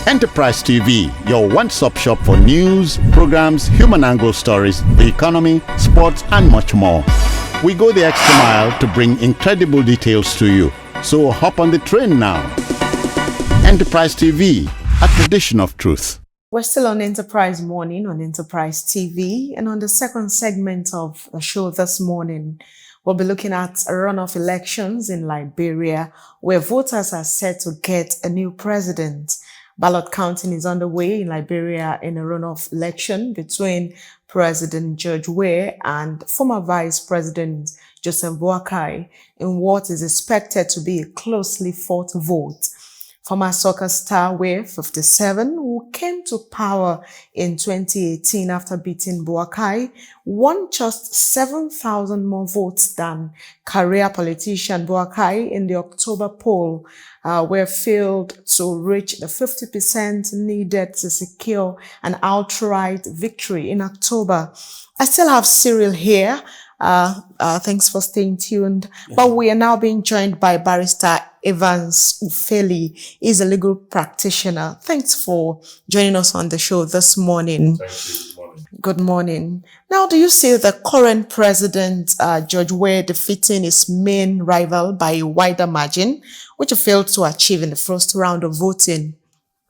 Enterprise TV, your one-stop shop for news, programs, human angle stories, the economy, sports, and much more. We go the extra mile to bring incredible details to you. So hop on the train now. Enterprise TV, a tradition of truth. We're still on Enterprise Morning on Enterprise TV, and on the second segment of the show this morning, we'll be looking at a runoff elections in Liberia, where voters are set to get a new president. Ballot counting is underway in Liberia in a runoff election between President George Weah and former Vice President Joseph Boakai in what is expected to be a closely fought vote. Former soccer star Weah, 57, who came to power in 2018 after beating Boakai, won just 7,000 more votes than career politician Boakai in the October poll, where failed to reach the 50% needed to secure an outright victory in October. I still have Cyril here. Thanks for staying tuned. Yeah. But we are now being joined by Barrister Evans Ufeli. He's a legal practitioner. Thanks for joining us on the show this morning. Thank you. Good morning. Good morning. Now, do you see the current president, George Weah, defeating his main rival by a wider margin, which he failed to achieve in the first round of voting?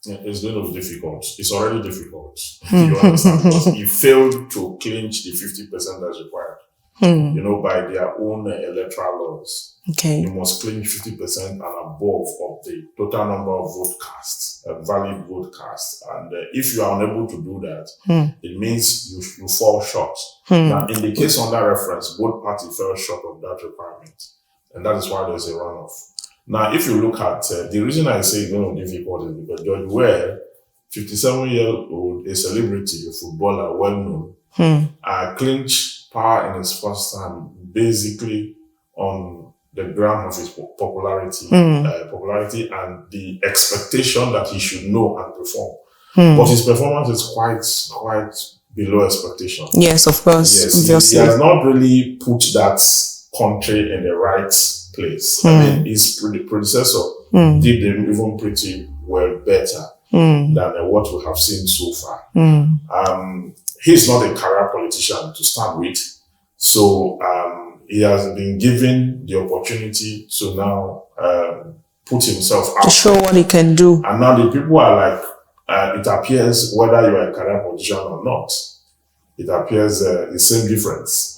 It's going to be difficult. It's already difficult. You understand? Because he failed to clinch the 50% that's required. By their own electoral laws. Okay. You must clinch 50% and above of the total number of vote casts, valid vote casts. And if you are unable to do that, it means you fall short. Now, in the case under reference, both parties fell short of that requirement. And that is why there's a runoff. Now, if you look at the reason I say it's going to be difficult is because George Weah, 57-year-old, a celebrity, a footballer, well known, clinched power in his first time basically on the ground of his popularity and the expectation that he should know and perform. But his performance is quite below expectation. Yes, of course. Yes, he has not really put that country in the right place. I mean, his predecessor did them even pretty well better than what we have seen so far. He's not a career politician to start with. So he has been given the opportunity to now put himself out. To show what he can do. And now the people are like, it appears whether you are a career politician or not, it appears the same difference.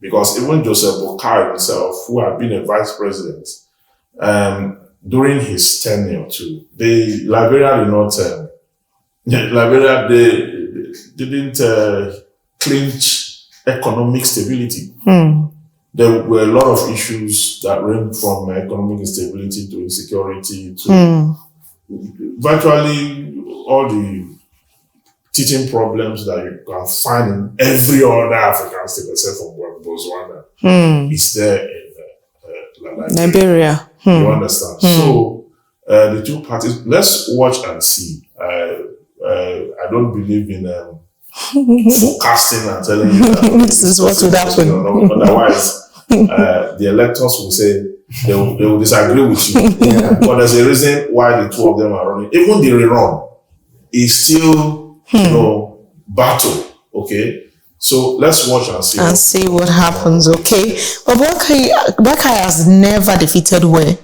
Because even Joseph Boakai himself, who had been a vice president, during his tenure too, Liberia didn't clinch economic stability. There were a lot of issues that range from economic instability to insecurity to virtually all the teaching problems that you can find in every other African state except for Botswana is there in Liberia. You understand? So the two parties, let's watch and see. I don't believe in forecasting and telling you that this is what would happen. Otherwise, the electors will say they will disagree with you. But there's a reason why the two of them are running. Even the rerun is still, battle. Okay. So let's watch and see. And see what happens, okay? But Boakai has never defeated Weah,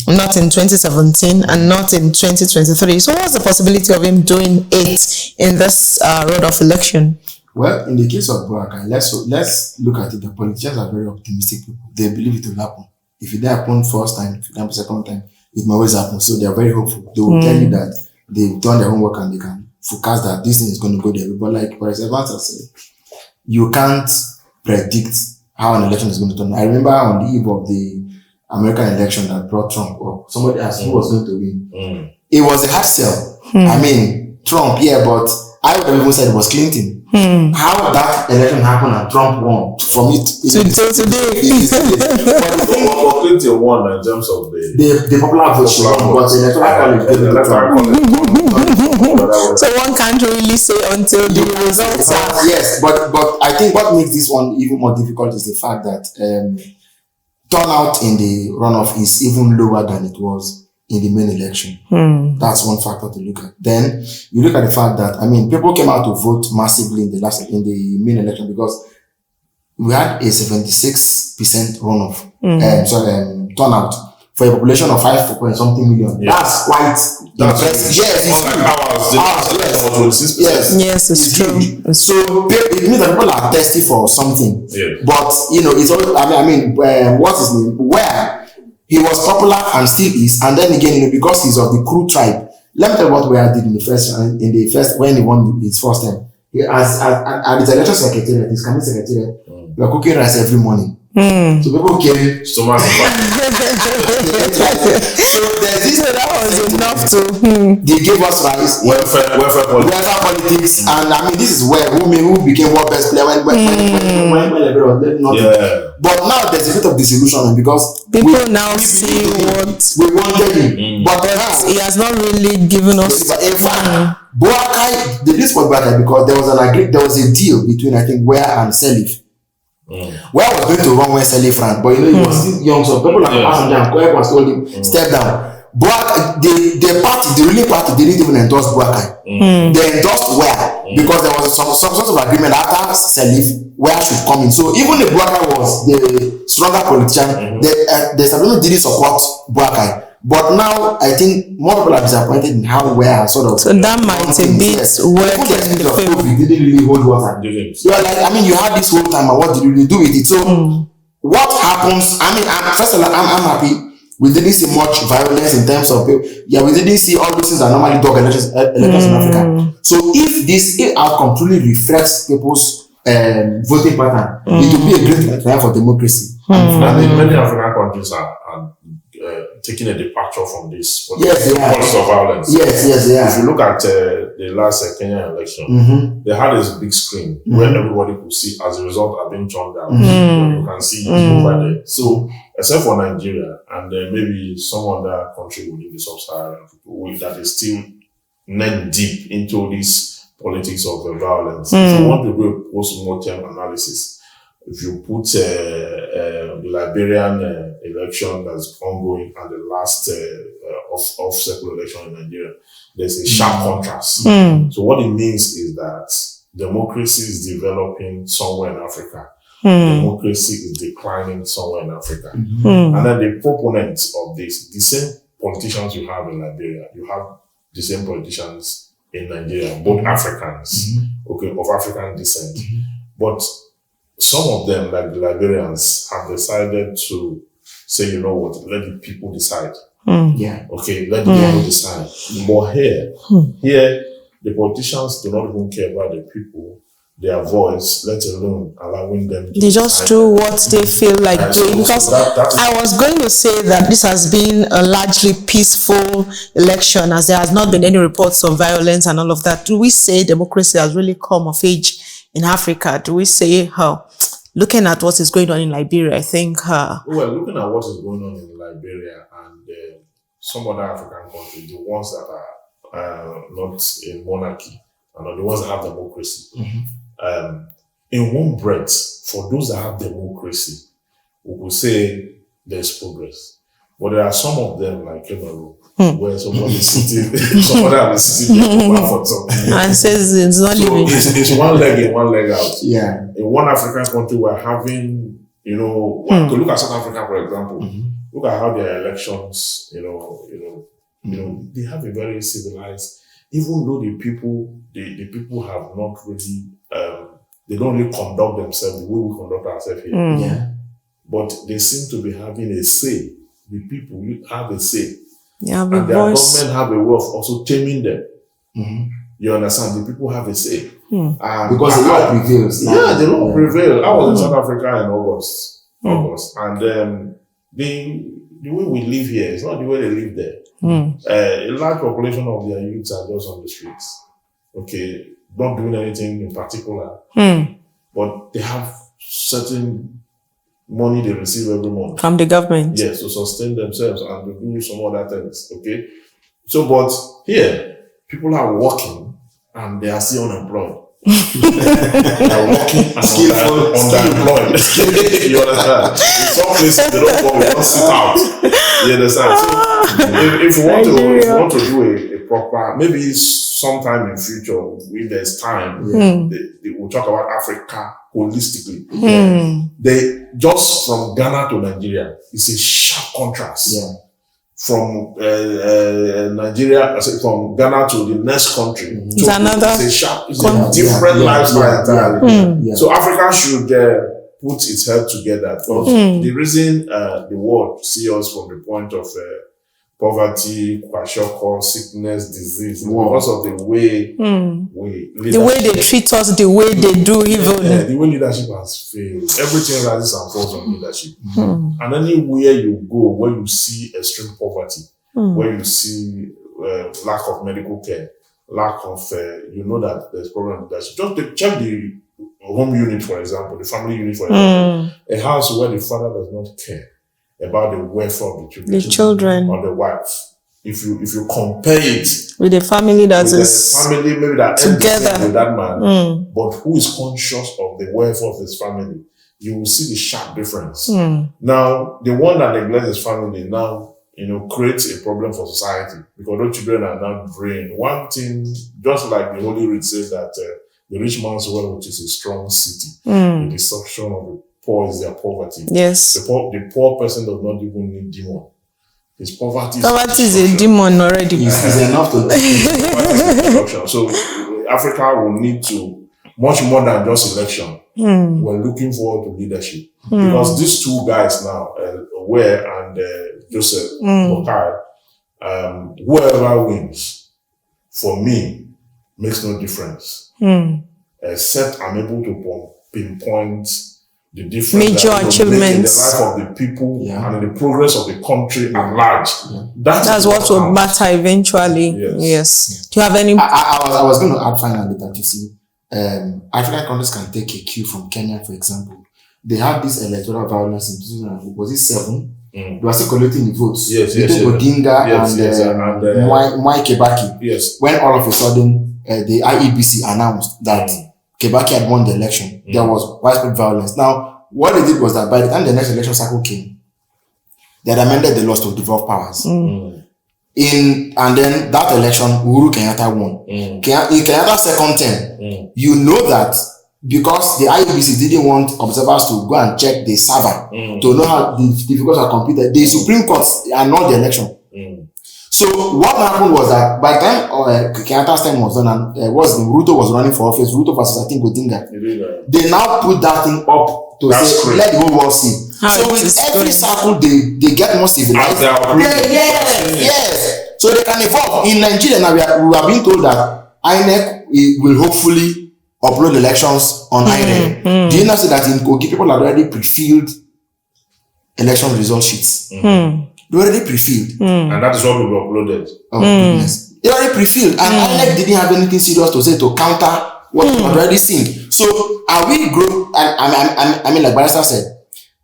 not in 2017 and not in 2023. So what's the possibility of him doing it in this road-off election? Well, in the case of Boakai, let's look at it. The politicians are very optimistic people. They believe it will happen. If it didn't happen first time, if it happens second time, it may always happen. So they are very hopeful. They will tell you that they've done their homework and they can forecast that this thing is going to go there. But like President Evans has said, you can't predict how an election is going to turn. I remember on the eve of the American election that brought Trump up, somebody asked who was going to win. It was a hard sell. I mean, Trump, but I would have even said it was Clinton. How that election happened and Trump won from it. Until today. But Clinton won in terms of the popular vote, but the electoral college. So one can't really say until the results are. Yes, but I think what makes this one even more difficult is the fact that turnout in the runoff is even lower than it was in the main election. That's one factor to look at. Then you look at the fact that, people came out to vote massively in the main election because we had a 76% runoff, turnout for a population of 5 point something million. Yeah. That's quite impressive. Yes, it's true. Yes, it's true. So it means that people are thirsty for something. Yeah. But it's all. What's his name? Weah, he was popular and still is. And then again, because he's of the Kru tribe. Let me tell you what Weah did in the first when he won his first term. He at his election secretariat, his campaign secretariat, we are cooking rice every morning. So people came. So there's this. So that was enough to. They gave us rice. Welfare politics, and this is where who became world best player when But now there's a bit of disillusionment because people now see what we wanted him, but now he has not really given us. In fact, Boakai, they did this for Boakai because there was a deal between, I think, Weah and Salif. Weah was going to run when Salif ran, but he was still young, so people like Weah was told him, step down. Boakai, the ruling party didn't even endorse Boakai. They endorsed Weah because there was some sort of agreement after Salif, Weah should come in. So even if Boakai was the stronger politician, the establishment didn't support Boakai. But now I think more people are disappointed in how Weah sort of. So that might a bit work in the favor. Didn't really hold water. You are like, you had this whole time, and what did you do with it? So what happens? First of all, I'm happy. We didn't see much violence in terms of people. Yeah, we didn't see all those things that normally dog elections in Africa. So if this outcome truly reflects people's voting pattern, it will be a great time for democracy. And many African countries are taking a departure from this policy of violence. Yes, they are. If you look at the last Kenyan election, they had this big screen where everybody could see as a result of being turned down. You can see over there. So, except for Nigeria and maybe some other country within the sub-Saharan Africa that is still neck deep into this politics of violence. If you want to do a post-mortem analysis, if you put the Liberian election that's ongoing and the last off-cycle election in Nigeria, there's a sharp contrast. So what it means is that democracy is developing somewhere in Africa. Democracy is declining somewhere in Africa. And then the proponents of this, the same politicians you have in Liberia, you have the same politicians in Nigeria, both Africans, of African descent. But some of them, like the Liberians, have decided to say, you know what, let the people decide. Let the people decide. But here, the politicians do not even care about the people, their voice, let alone allowing them to they just do what they feel like doing. Because I was going to say that this has been a largely peaceful election, as there has not been any reports of violence and all of that. Do we say democracy has really come of age in Africa? Do we say looking at what is going on in Liberia, I think looking at what is going on in Liberia and some other African countries, the ones that are not in monarchy and the ones that have democracy, in one breath, for those that have democracy, we could say there's progress. But there are some of them, like Cameroon, where somebody is sitting, somebody has sitting there for something. And says it's not living. It's one leg in, one leg out. Yeah. In one African country, we're having, to look at South Africa, for example, look at how their elections, they have a very civilized, even though the people have not really, they don't really conduct themselves the way we conduct ourselves here. But they seem to be having a say. The people have a say. Yeah, and their government have a way of also taming them. You understand? The people have a say. Because the law prevails. Yeah, the law prevails. I was in South Africa in August. And the way we live here is not the way they live there. A large population of their youths are just on the streets. Okay, not doing anything in particular. But they have certain money they receive every month from the government. Yes, to sustain themselves and to do some other things. Okay. So, but here, people are working and they are still unemployed. They are working and underemployed. You understand? In some places, they don't sit out. You understand? So if you want to do a proper, maybe sometime in future, if there's time, they will talk about Africa holistically. They just from Ghana to Nigeria, it's a sharp contrast. Yeah. From Nigeria, from Ghana to the next country, It's another it's a different lifestyle entirely. So Africa should put its head together. Because the reason the world see us from the point of poverty, kwashiorkor, sickness, disease, because of the way they treat us, the way they do even. The way leadership has failed. Everything rises and falls on leadership. And anywhere you go, where you see extreme poverty, where you see lack of medical care, lack of, you know that there's problem with leadership. Just check the home unit, for example, the family unit, for example. A house where the father does not care about the welfare of the children or the wife. If you compare it with a family that is family maybe that together with that man, but who is conscious of the welfare of his family, you will see the sharp difference. Now, the one that neglects his family now, creates a problem for society because those children are now drained. One thing, just like the Holy Writ says that the rich man's wealth, which is a strong city, the destruction of the poor is their poverty. Yes. The poor person does not even need demon. His poverty is a demon already. It's enough to So Africa will need to much more than just election. We're looking forward to leadership because these two guys now, Weah and Joseph Boakai, whoever wins, for me, makes no difference. Except I'm able to pinpoint the difference major achievements in the life of the people and in the progress of the country at large. That's what would matter eventually. Yes. Do you have any? I was going to add finally that you see, African countries can take a cue from Kenya, for example. They have this electoral violence in 2007. They were still collecting the votes. Odinga and Mwai Kibaki. Yes. When all of a sudden the IEBC announced that Kibaki had won the election, there was widespread violence. Now, what they did was that by the time the next election cycle came, they had amended the laws to devolve powers. And then that election, Uhuru Kenyatta won. In Kenyatta's second term, you know that because the IEBC didn't want observers to go and check the server to know how the figures are computed, the Supreme Court annulled the election. So what happened was that by the time Kenyatta's time was done and Ruto was running for office, Ruto versus I think Odinga, they now put that thing up to say, let the whole world see. So with every cycle, they get more civilized. Yes. So they can evolve. In Nigeria now, we are being told that INEC will hopefully upload elections on INEC. Do you know that in Kogi, people are already pre-filled election result sheets? They already pre-filled. And that is what will be uploaded. Oh, goodness. They already pre-filled. And INEC didn't have anything serious to say to counter what we've already seen. So, are we growing? I mean, like Barrister said,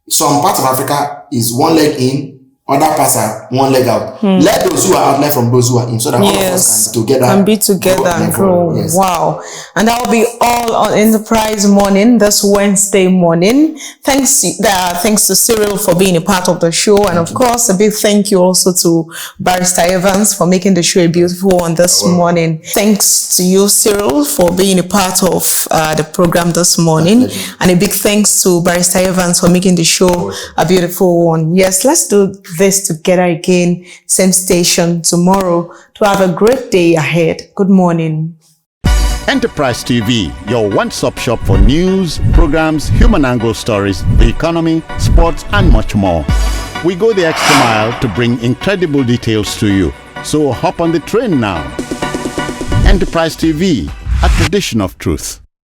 some parts of Africa is one leg in, other parts are one leg out. Let those who are out left from those who are in, so that all of us can be together and grow. Yes. Wow. And that will be all on Enterprise Morning this Wednesday morning. Thanks to Cyril for being a part of the show. And of course, a big thank you also to Barrister Evans for making the show a beautiful one this morning. Thanks to you, Cyril, for being a part of the program this morning. And a big thanks to Barrister Evans for making the show a beautiful one. Yes, let's do this together again, same station tomorrow, to have a great day ahead. Good morning. Enterprise TV, your one-stop shop for news, programs, human angle stories, the economy, sports, and much more. We go the extra mile to bring incredible details to you. So hop on the train now. Enterprise TV, a tradition of truth.